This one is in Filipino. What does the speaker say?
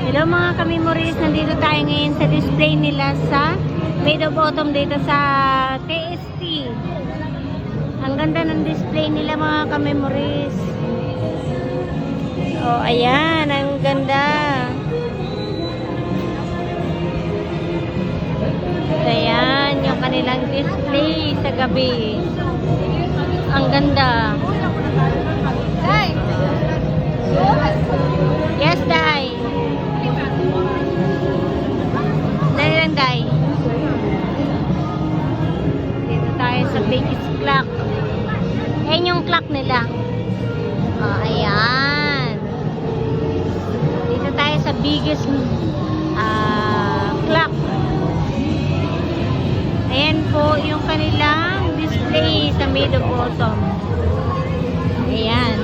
Hello mga ka-memories, nandito tayo ngayon sa display nila sa Made of Autumn dito sa TST. Ang ganda ng display nila mga ka-memories. Oh, ayan, ang ganda. Ayan, yung kanilang display sa gabi. Ang ganda. Day! Yes, Day! Day lang, Day. Dito tayo sa biggest clock. Ayan yung clock nila. Oh, ayan. Dito tayo sa biggest clock. Ayan po yung kanilang display sa Made of Autumn. Ayan.